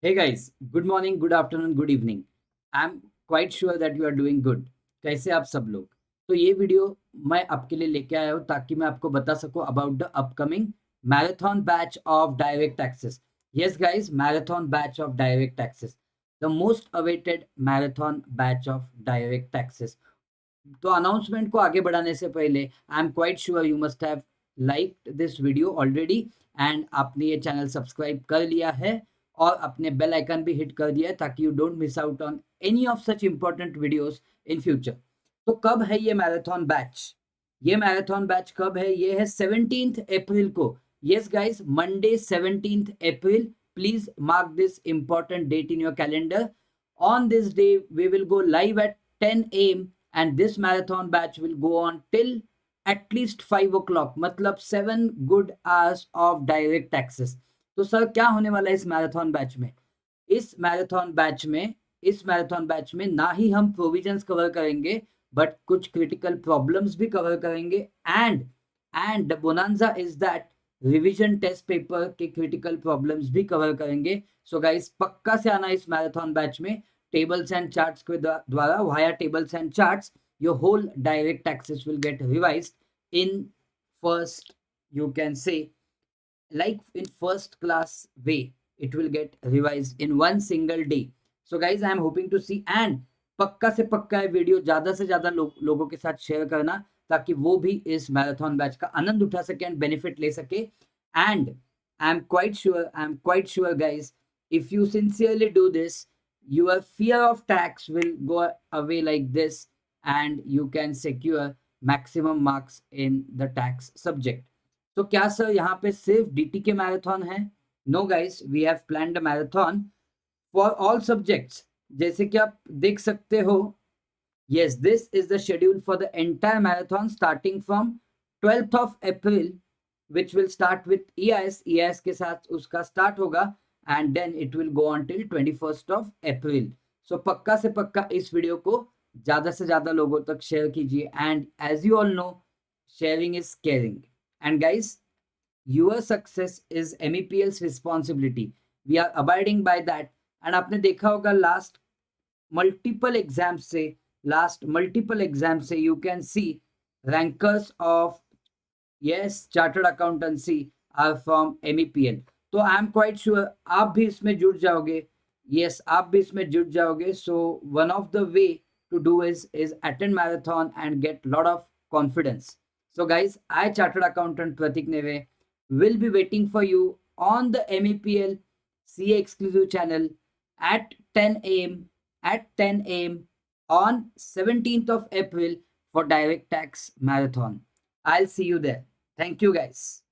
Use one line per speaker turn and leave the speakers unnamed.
Hey guys, good morning, good afternoon, good evening. I'm quite sure that you are doing good. कैसे आप सब लोग? तो ये वीडियो मैं आपके लिए लेके आया हूँ ताकि मैं आपको बता सकूँ about the upcoming marathon batch of direct taxes. Yes guys, marathon batch of direct taxes. The most awaited marathon batch of direct taxes. तो अनाउंसमेंट को आगे बढ़ाने से पहले I am quite sure you must have liked this video already and आपने ये channel subscribe कर लिया है और अपने बेल आइकन भी हिट कर दिया है ताकि you don't miss out on any of such important videos in future. तो कब है ये मैराथन बैच? ये मैराथन बैच कब है? ये है 17 अप्रैल को. Yes guys, Monday 17 April. Please mark this important date in your calendar. On this day we will go live at 10 a.m. and this marathon batch will go on till at least 5 o'clock, मतलब 7 good hours of direct taxes. तो sir क्या होने वाला है इस marathon batch में? इस marathon batch में इस मैराथन बैच में ना ही हम प्रोविजंस कवर करेंगे बट कुछ क्रिटिकल प्रॉब्लम्स भी कवर करेंगे and the bonanza is that revision test paper के क्रिटिकल प्रॉब्लम्स भी कवर करेंगे. सो गाइस पक्का से आना इस मैराथन बैच में. टेबल्स एंड चार्ट्स के द्वारा via tables and charts your whole direct taxes will get revised in first, you can say, like in first class way. It will get revised in one single day. So guys, I am hoping to see and पक्का से पक्का है video ज्यादा से ज्यादा लोगों के साथ शेयर करना ताकि वो भी इस मैराथन बैच का आनंद उठा सके एंड बेनिफिट ले सके. And I am quite sure guys, if you sincerely do this, your fear of tax will go away like this and you can secure maximum marks in the tax subject. तो क्या sir यहाँ पे सिर्फ DT के marathon है? No guys, we have planned a marathon for all subjects. जैसे कि आप देख सकते हो, yes, this is the schedule for the entire marathon starting from 12th of April, which will start with EIS के साथ उसका start होगा and then it will go on till 21st of April. So पक्का से पक्का इस video को ज़्यादा से ज़्यादा लोगों तक शेयर कीजिए and as you all know, sharing is caring. And guys, your success is MEPL's responsibility. We are abiding by that. And आपने देखा होगा last multiple exams say you can see rankers of, yes, chartered accountancy are from MEPL. तो I am quite sure आप भी इसमें जुड़ जाओगे. Yes, आप भी इसमें जुड़ जाओगे. So one of the way to do is attend marathon and get lot of confidence. So guys, I, chartered accountant Pratik Neve, will be waiting for you on the MEPL CA exclusive channel at 10 a.m. on 17th of April for direct tax marathon. I'll see you there. Thank you guys.